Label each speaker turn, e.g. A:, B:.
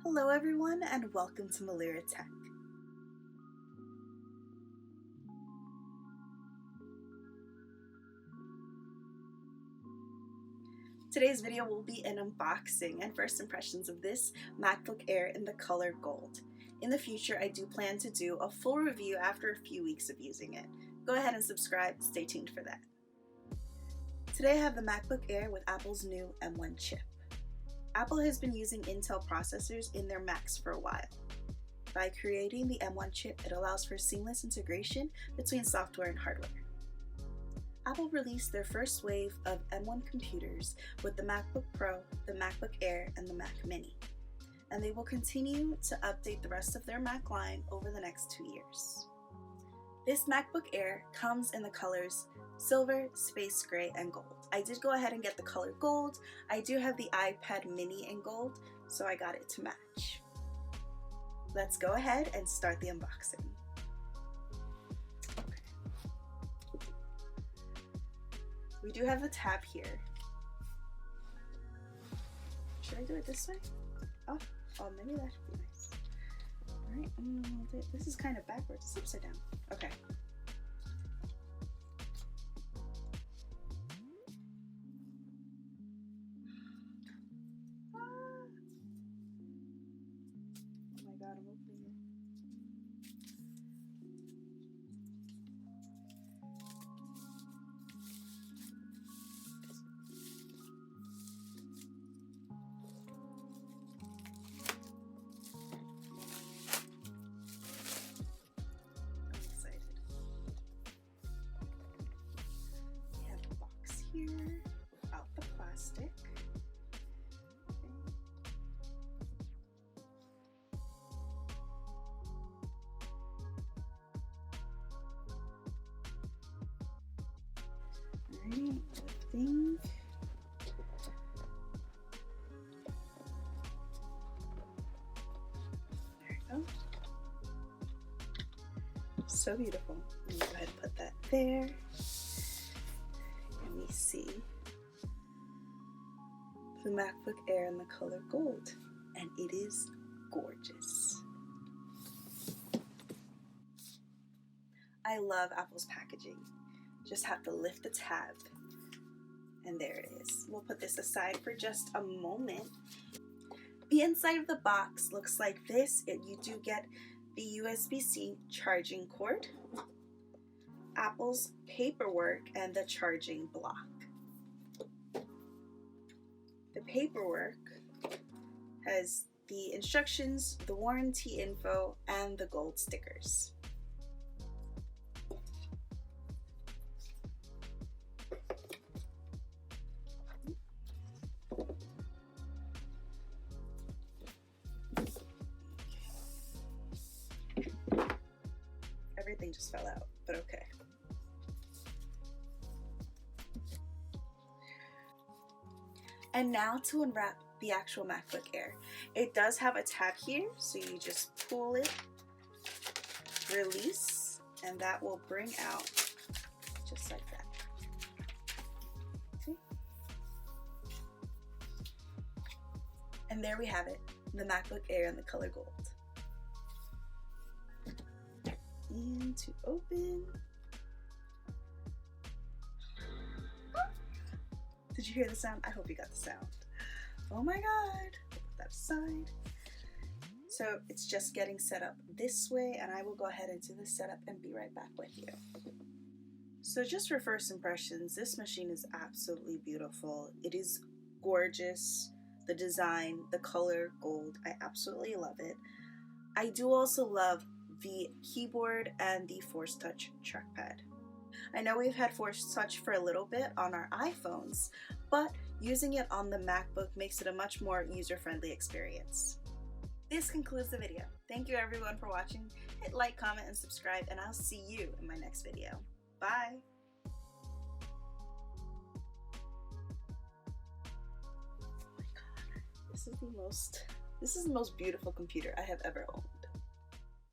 A: Hello everyone and welcome to Milira Tech. Today's video will be an unboxing and first impressions of this MacBook Air in the color gold. In the future, I do plan to do a full review after a few weeks of using it. Go ahead and subscribe, stay tuned for that. Today I have the MacBook Air with Apple's new M1 chip. Apple has been using Intel processors in their Macs for a while. By creating the M1 chip, it allows for seamless integration between software and hardware. Apple released their first wave of M1 computers with the MacBook Pro, the MacBook Air, and the Mac Mini. And they will continue to update the rest of their Mac line over the next 2 years. This MacBook Air comes in the colors silver, space gray, and gold. I did go ahead and get the color gold. I do have the iPad mini in gold, so I got it to match. Let's go ahead and start the unboxing. We do have the tab here. Should I do it this way? Oh, maybe that should be nice. Alright, this is kind of backwards. It's upside down. Okay. Oh my god, I'm opening it. Here, out the plastic. Alright, I think. There we go. So beautiful. I'm gonna go ahead and put that there. And we see the MacBook Air in the color gold, and it is gorgeous. I love Apple's packaging. Just have to lift the tab, and there it is. We'll put this aside for just a moment. The inside of the box looks like this. You do get the USB-C charging cord, Apple's paperwork, and the charging block. The paperwork has the instructions, the warranty info, and the gold stickers. Everything just fell out, but okay. And now to unwrap the actual MacBook Air. It does have a tab here, so you just pull it, release, and that will bring out just like that. See? And there we have it, the MacBook Air in the color gold. And to open. Did you hear the sound? I hope you got the sound. Oh my god. Put that aside. So it's just getting set up this way, and I will go ahead and do the setup and be right back with you. So just for first impressions, this machine is absolutely beautiful. It is gorgeous. The design, the color gold, I absolutely love it. I do also love the keyboard and the Force Touch trackpad. I know we've had Force Touch for a little bit on our iPhones, but using it on the MacBook makes it a much more user-friendly experience. This concludes the video. Thank you everyone for watching. Hit like, comment, and subscribe, and I'll see you in my next video. Bye! Oh my god, this is the most beautiful computer I have ever owned.